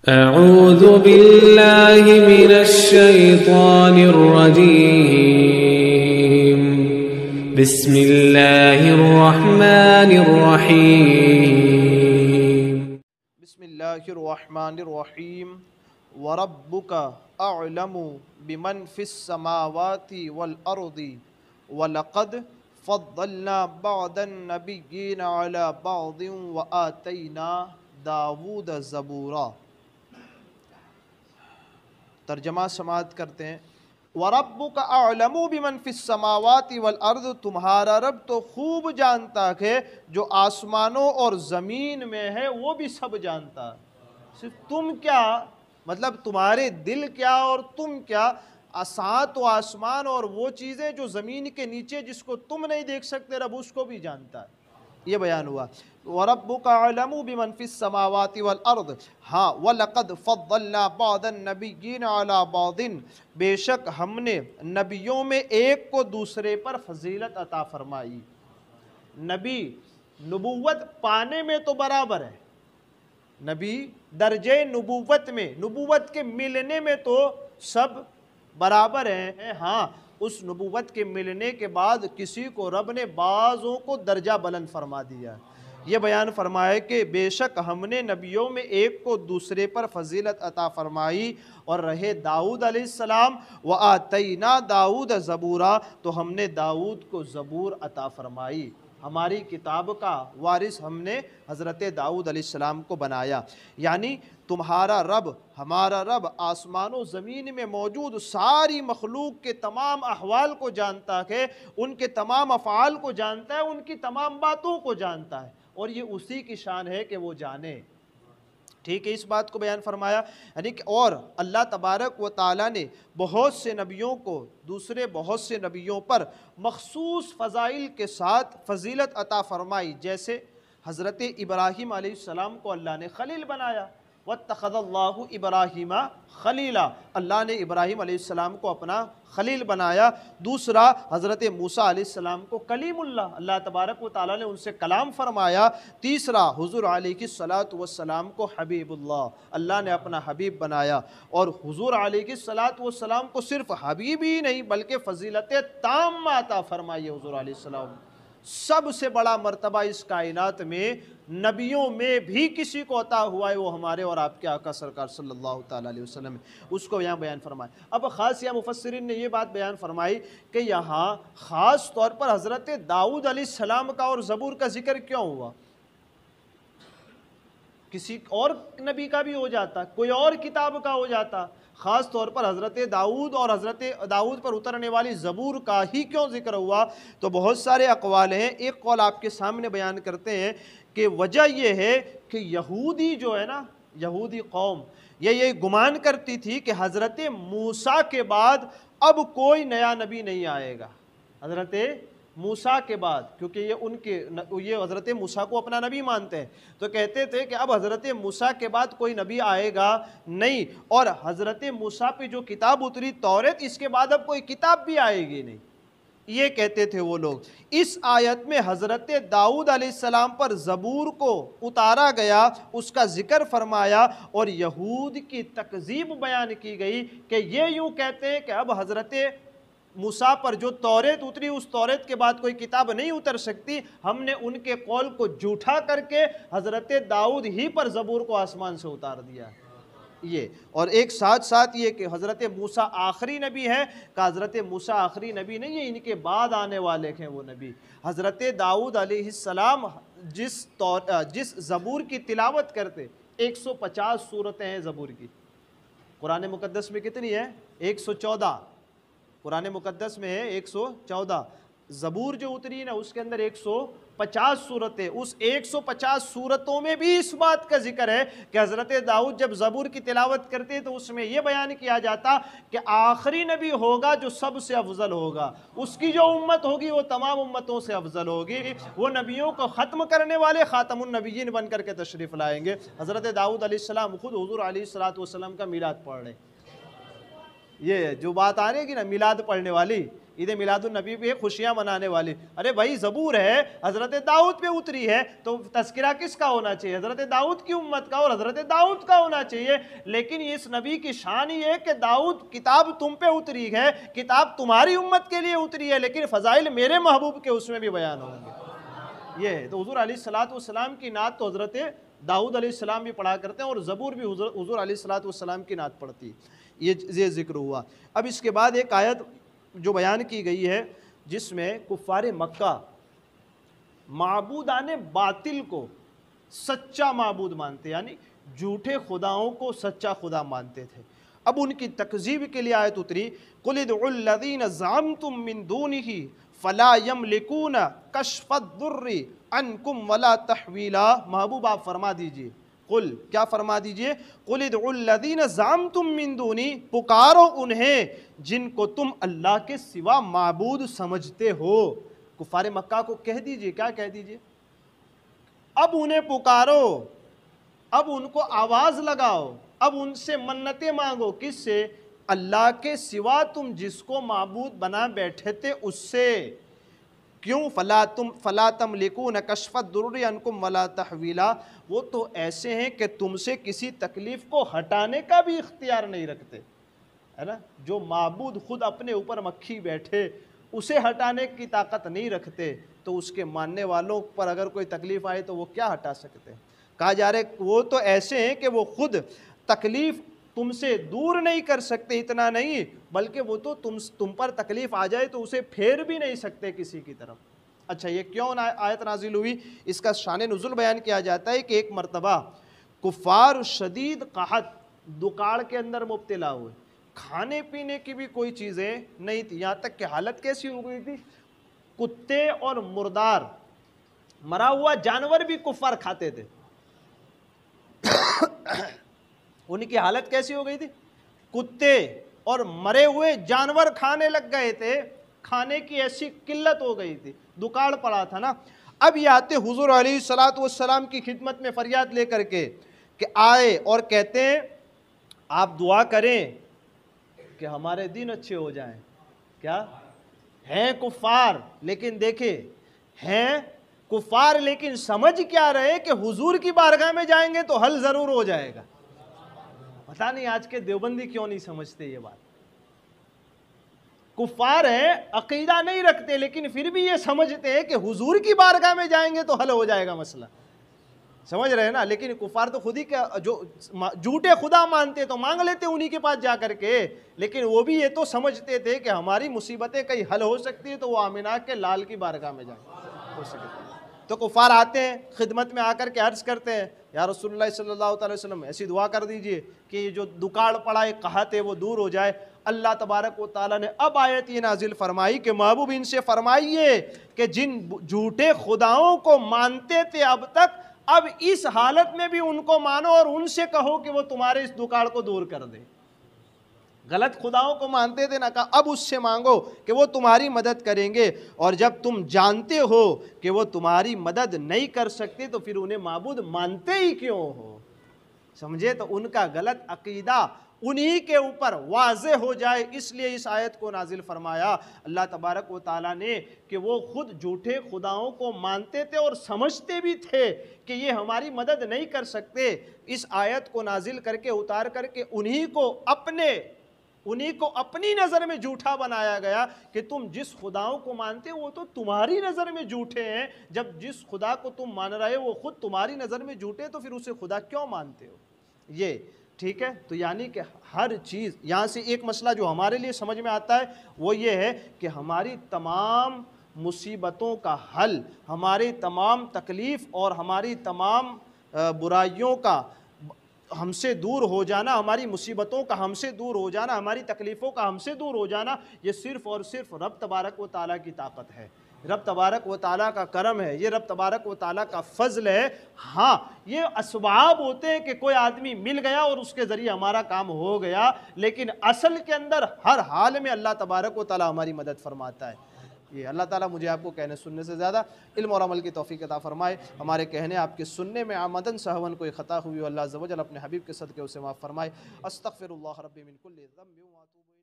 أعوذ بالله من الشيطان الرجيم بسم الله الرحمن الرحيم بسم اللہ الرحمن الرحیم وربک اعلم بمن فی السماوات والارض ولقد فضلنا بعض النبیین علی بعض وآتینا داود زبورا۔ ترجمہ سماعت کرتے ہیں۔ وَرَبُّكَ أَعْلَمُ بِمَنْ فِي السَّمَاوَاتِ وَالْأَرْضِ، تمہارا رب تو خوب جانتا ہے جو آسمانوں اور زمین میں ہے وہ بھی سب جانتا ہے۔ صرف تم کیا، مطلب تمہارے دل کیا اور تم کیا، سات و آسمان اور وہ چیزیں جو زمین کے نیچے جس کو تم نہیں دیکھ سکتے رب اس کو بھی جانتا ہے۔ یہ بیان ہوا وَرَبُّكَ أَعْلَمُ بِمَنْ فِي السَّمَاوَاتِ وَالْأَرْضِ۔ ہاں وَلَقَدْ فَضَّلْنَا بَعْضَ النَّبِيِّينَ عَلَى بَعْضٍ، بے شک ہم نے نبیوں میں ایک کو دوسرے پر فضیلت عطا فرمائی۔ نبی نبوت پانے میں تو برابر ہے، نبی درجہ نبوت میں، نبوت کے ملنے میں تو سب برابر ہیں۔ ہاں اس نبوت کے ملنے کے بعد کسی کو رب نے بعضوں کو درجہ بلند فرما دیا۔ یہ بیان فرمایا کہ بے شک ہم نے نبیوں میں ایک کو دوسرے پر فضیلت عطا فرمائی، اور رہے داؤد علیہ السلام، وَآتَيْنَا دَاوُدَ زَبُورًا، تو ہم نے داؤد کو زبور عطا فرمائی۔ ہماری کتاب کا وارث ہم نے حضرت داؤد علیہ السلام کو بنایا۔ یعنی تمہارا رب، ہمارا رب آسمان و زمین میں موجود ساری مخلوق کے تمام احوال کو جانتا ہے، ان کے تمام افعال کو جانتا ہے، ان کی تمام باتوں کو جانتا ہے، اور یہ اسی کی شان ہے کہ وہ جانے۔ ٹھیک ہے، اس بات کو بیان فرمایا۔ یعنی کہ اور اللہ تبارک و تعالیٰ نے بہت سے نبیوں کو دوسرے بہت سے نبیوں پر مخصوص فضائل کے ساتھ فضیلت عطا فرمائی، جیسے حضرت ابراہیم علیہ السلام کو اللہ نے خلیل بنایا، وَاتَّخَذَ اللَّهُ إِبْرَاهِيمَ خَلِيلًا، اللہ نے ابراہیم علیہ السلام کو اپنا خلیل بنایا۔ دوسرا حضرت موسیٰ علیہ السلام کو کلیم اللہ، اللہ تبارک و تعالیٰ نے ان سے کلام فرمایا۔ تیسرا حضور علیہ السلام کو حبیب اللہ، اللہ نے اپنا حبیب بنایا، اور حضور علیہ السلام کو صرف حبیب ہی نہیں بلکہ فضیلت تامہ عطا فرمائی حضور علیہ السلام۔ سب سے بڑا مرتبہ اس کائنات میں نبیوں میں بھی کسی کو عطا ہوا ہے، وہ ہمارے اور آپ کے آقا سرکار صلی اللہ تعالیٰ علیہ وسلم ہے، اس کو یہاں بیان فرمایا۔ اب خاص یہاں مفسرین نے یہ بات بیان فرمائی کہ یہاں خاص طور پر حضرت داؤد علیہ السلام کا اور زبور کا ذکر کیوں ہوا؟ کسی اور نبی کا بھی ہو جاتا، کوئی اور کتاب کا ہو جاتا، خاص طور پر حضرت داؤد اور حضرت داؤد پر اترنے والی زبور کا ہی کیوں ذکر ہوا؟ تو بہت سارے اقوال ہیں۔ ایک قول آپ کے سامنے بیان کرتے ہیں کہ وجہ یہ ہے کہ یہودی جو ہے نا، یہودی قوم یہ گمان کرتی تھی کہ حضرت موسیٰ کے بعد اب کوئی نیا نبی نہیں آئے گا، حضرت موسیٰ کے بعد، کیونکہ یہ حضرت موسیٰ کو اپنا نبی مانتے ہیں، تو کہتے تھے کہ اب حضرت موسیٰ کے بعد کوئی نبی آئے گا نہیں، اور حضرت موسیٰ پہ جو کتاب اتری توریت، اس کے بعد اب کوئی کتاب بھی آئے گی نہیں، یہ کہتے تھے وہ لوگ۔ اس آیت میں حضرت داؤد علیہ السلام پر زبور کو اتارا گیا، اس کا ذکر فرمایا، اور یہود کی تکذیب بیان کی گئی کہ یہ یوں کہتے ہیں کہ اب حضرت موسیٰ پر جو توریت اتری اس توریت کے بعد کوئی کتاب نہیں اتر سکتی، ہم نے ان کے قول کو جھوٹا کر کے حضرت داؤد ہی پر زبور کو آسمان سے اتار دیا۔ یہ اور ایک ساتھ ساتھ یہ کہ حضرت موسیٰ آخری نبی ہے، کہ حضرت موسیٰ آخری نبی نہیں ہے، ان کے بعد آنے والے ہیں وہ نبی۔ حضرت داؤد علیہ السلام جس زبور کی تلاوت کرتے، 150 صورتیں ہیں زبور کی، قرآن مقدس میں کتنی ہے؟ 114، قرآن مقدس میں ہے 114۔ زبور جو اتری نا اس کے اندر 150 صورتیں، اس 150 صورتوں میں بھی اس بات کا ذکر ہے کہ حضرت داؤد جب زبور کی تلاوت کرتے تو اس میں یہ بیان کیا جاتا کہ آخری نبی ہوگا جو سب سے افضل ہوگا، اس کی جو امت ہوگی وہ تمام امتوں سے افضل ہوگی، وہ نبیوں کو ختم کرنے والے خاتم النبیین بن کر کے تشریف لائیں گے۔ حضرت داؤد علیہ السلام خود حضور علیہ السلام کا میلاد پڑھ رہے ہیں۔ یہ جو بات آ رہی ہے کہ نا میلاد پڑھنے والی، عید میلاد النبی پہ خوشیاں منانے والی، ارے بھائی زبور ہے، حضرت داؤد پہ اتری ہے، تو تذکرہ کس کا ہونا چاہیے؟ حضرت داؤد کی امت کا اور حضرت داؤد کا ہونا چاہیے۔ لیکن اس نبی کی شان یہ ہے کہ داؤد کتاب تم پہ اتری ہے، کتاب تمہاری امت کے لیے اتری ہے، لیکن فضائل میرے محبوب کے اس میں بھی بیان ہوں گے۔ یہ ہے تو حضور علیہ السلام کی نعت تو حضرت داؤد علیہ السلام بھی پڑھا کرتے ہیں، اور زبور بھی حضور علیہ السلام کی نعت پڑھتی ہے۔ یہ ذکر ہوا۔ اب اس کے بعد ایک آیت جو بیان کی گئی ہے جس میں کفار مکہ معبودان باطل کو سچا معبود مانتے، یعنی جھوٹے خداؤں کو سچا خدا مانتے تھے۔ اب ان کی تکذیب کے لیے آیت اتری، قُلِ ادْعُوا الَّذِينَ زَعَمْتُم مِّن دُونِهِ فَلَا يَمْلِكُونَ كَشْفَ الضُّرِّ عَنْكُمْ وَلَا تَحْوِيلًا۔ محبوب آپ فرما دیجئے، قل کیا فرما دیجئے، قُلِ ادْعُوا الَّذِينَ زَعَمْتُم مِّن دُونِهِ، پکارو انہیں جن کو تم اللہ کے سوا معبود سمجھتے ہو۔ کفار مکہ کو کہہ دیجئے، کیا کہہ دیجئے، اب انہیں پکارو، اب ان کو آواز لگاؤ، اب ان سے منتیں مانگو، کس سے؟ اللہ کے سوا تم جس کو معبود بنا بیٹھے تھے اس سے۔ کیوں؟ فَلَا تَمْلِكُونَ كَشْفَ الضُّرِّ عَنْكُمْ وَلَا تَحْوِيلًا، وہ تو ایسے ہیں کہ تم سے کسی تکلیف کو ہٹانے کا بھی اختیار نہیں رکھتے، ہے نا؟ جو معبود خود اپنے اوپر مکھی بیٹھے، اسے ہٹانے کی طاقت نہیں رکھتے، تو اس کے ماننے والوں پر اگر کوئی تکلیف آئے تو وہ کیا ہٹا سکتے ہیں؟ کہا جا رہا ہے وہ تو ایسے ہیں کہ وہ خود تکلیف تم سے دور نہیں کر سکتے، اتنا نہیں بلکہ وہ تو تم پر تکلیف آ جائے تو اسے پھیر بھی نہیں سکتے کسی کی طرف۔ اچھا، یہ کیوں آیت نازل ہوئی؟ اس کا شان نزول بیان کیا جاتا ہے کہ ایک مرتبہ کفار شدید قحط، دکاڑ کے اندر مبتلا ہوئے، کھانے پینے کی بھی کوئی چیزیں نہیں تھی، یہاں تک کہ حالت کیسی ہو گئی تھی، کتے اور مردار مرا ہوا جانور بھی کفار کھاتے تھے۔ ان کی حالت کیسی ہو گئی تھی؟ کتے اور مرے ہوئے جانور کھانے لگ گئے تھے، کھانے کی ایسی قلت ہو گئی تھی، دکاڑ پڑا تھا نا۔ اب یہ آتے حضور علیہ السلام کی خدمت میں فریاد لے کر کے کہ آئے اور کہتے ہیں آپ دعا کریں کہ ہمارے دین اچھے ہو جائیں۔ کیا ہیں کفار، لیکن دیکھیں ہیں کفار لیکن سمجھ کیا رہے کہ حضور کی بارگاہ میں جائیں گے تو حل ضرور ہو جائے گا۔ پتہ نہیں آج کے دیوبندی کیوں نہیں سمجھتے یہ بات۔ کفار ہیں، عقیدہ نہیں رکھتے، لیکن پھر بھی یہ سمجھتے ہیں کہ حضور کی بارگاہ میں جائیں گے تو حل ہو جائے گا مسئلہ، سمجھ رہے ہیں نا؟ لیکن کفار تو خود ہی جو جھوٹے خدا مانتے تو مانگ لیتے انہی کے پاس جا کر کے، لیکن وہ بھی یہ تو سمجھتے تھے کہ ہماری مصیبتیں کہیں حل ہو سکتی ہیں تو وہ آمنہ کے لال کی بارگاہ میں جائیں ہو سکتے۔ تو کفار آتے ہیں خدمت میں، آ کر کے عرض کرتے ہیں یا رسول اللہ صلی اللہ علیہ وسلم ایسی دعا کر دیجئے کہ یہ جو دکاڑ پڑا ہے، قحط ہے، وہ دور ہو جائے۔ اللہ تبارک و تعالیٰ نے اب آیت یہ نازل فرمائی کہ محبوب ان سے فرمائیے کہ جن جھوٹے خداؤں کو مانتے تھے اب تک، اب اس حالت میں بھی ان کو مانو اور ان سے کہو کہ وہ تمہارے اس دکاڑ کو دور کر دے۔ غلط خداؤں کو مانتے تھے نا، کہا اب اس سے مانگو کہ وہ تمہاری مدد کریں گے، اور جب تم جانتے ہو کہ وہ تمہاری مدد نہیں کر سکتے تو پھر انہیں معبود مانتے ہی کیوں ہو؟ سمجھے؟ تو ان کا غلط عقیدہ انہی کے اوپر واضح ہو جائے، اس لیے اس آیت کو نازل فرمایا اللہ تبارک و تعالیٰ نے کہ وہ خود جھوٹے خداؤں کو مانتے تھے اور سمجھتے بھی تھے کہ یہ ہماری مدد نہیں کر سکتے۔ اس آیت کو نازل کر کے اتار کر کے انہی کو اپنی نظر میں جھوٹا بنایا گیا کہ تم جس خداؤں کو مانتے ہو وہ تو تمہاری نظر میں جھوٹے ہیں، جب جس خدا کو تم مان رہے ہو وہ خود تمہاری نظر میں جھوٹے تو پھر اسے خدا کیوں مانتے ہو؟ یہ ٹھیک ہے۔ تو یعنی کہ ہر چیز یہاں سے ایک مسئلہ جو ہمارے لیے سمجھ میں آتا ہے وہ یہ ہے کہ ہماری تمام مصیبتوں کا حل، ہماری تمام تکلیف اور ہماری تمام برائیوں کا ہم سے دور ہو جانا، ہماری مصیبتوں کا ہم سے دور ہو جانا، ہماری تکلیفوں کا ہم سے دور ہو جانا، یہ صرف اور صرف رب تبارک و تعالیٰ کی طاقت ہے، رب تبارک و تعالیٰ کا کرم ہے، یہ رب تبارک و تعالیٰ کا فضل ہے۔ ہاں یہ اسباب ہوتے ہیں کہ کوئی آدمی مل گیا اور اس کے ذریعے ہمارا کام ہو گیا، لیکن اصل کے اندر ہر حال میں اللہ تبارک و تعالیٰ ہماری مدد فرماتا ہے۔ یہ اللہ تعالیٰ مجھے آپ کو کہنے سننے سے زیادہ علم اور عمل کی توفیق عطا فرمائے، ہمارے کہنے آپ کے سننے میں عمدن سہون کوئی خطا ہوئی ہو اللہ عز و جل اپنے حبیب کے صدقے اسے معاف فرمائے۔ استغفر اللہ ربی من کل ذنب و اتوب